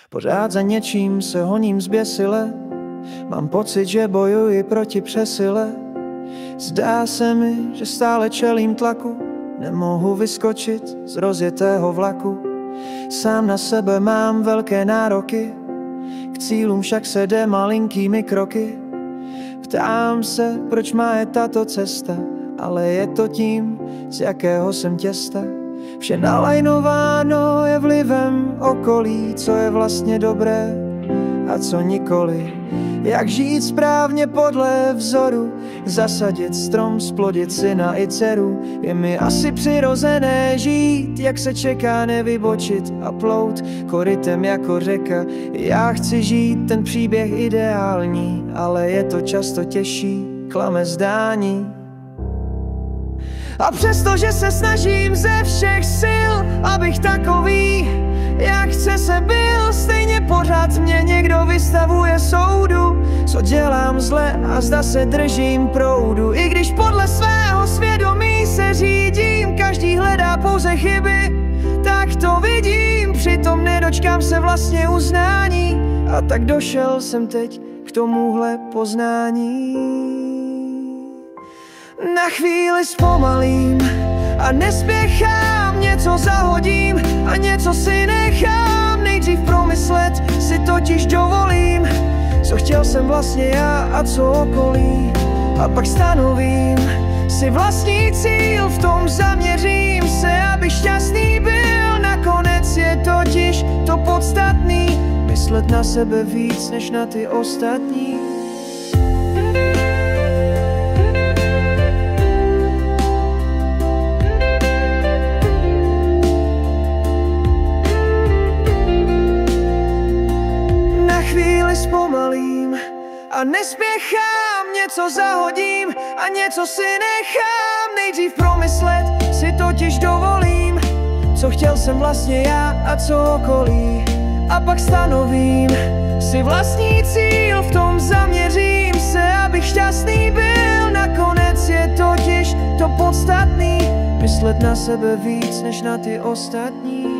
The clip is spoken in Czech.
Pořád za něčím se honím zběsile, mám pocit, že bojuji proti přesile. Zdá se mi, že stále čelím tlaku, nemohu vyskočit z rozjetého vlaku. Sám na sebe mám velké nároky, k cílům však se jde malinkými kroky. Ptám se, proč má je tato cesta, ale je to tím, z jakého jsem těsta. Vše nalajnováno je vlivem okolí, co je vlastně dobré a co nikoli. Jak žít správně podle vzoru, zasadit strom, splodit syna i dceru. Je mi asi přirozené žít, jak se čeká, nevybočit a plout korytem jako řeka. Já chci žít ten příběh ideální, ale je to často těžší, klame zdání. A přestože se snažím ze všech sil, abych takový, jak chce se byl, stejně pořád mě někdo vystavuje soudu. Co dělám zle a zda se držím proudu, i když podle svého svědomí se řídím. Každý hledá pouze chyby, tak to vidím, přitom nedočkám se vlastně uznání. A tak došel jsem teď k tomuhle poznání. Na chvíli zpomalím a nespěchám, něco zahodím a něco si nechám. Nejdřív promyslet si totiž dovolím, co chtěl jsem vlastně já a co okolí. A pak stanovím si vlastní cíl, v tom zaměřím se, abych šťastný byl. Nakonec je totiž to podstatný, myslet na sebe víc než na ty ostatní. Zpomalím a nespěchám, něco zahodím a něco si nechám. Nejdřív promyslet si totiž dovolím, co chtěl jsem vlastně já a co okolí. A pak stanovím si vlastní cíl, v tom zaměřím se, abych šťastný byl. Nakonec je totiž to podstatný, myslet na sebe víc než na ty ostatní.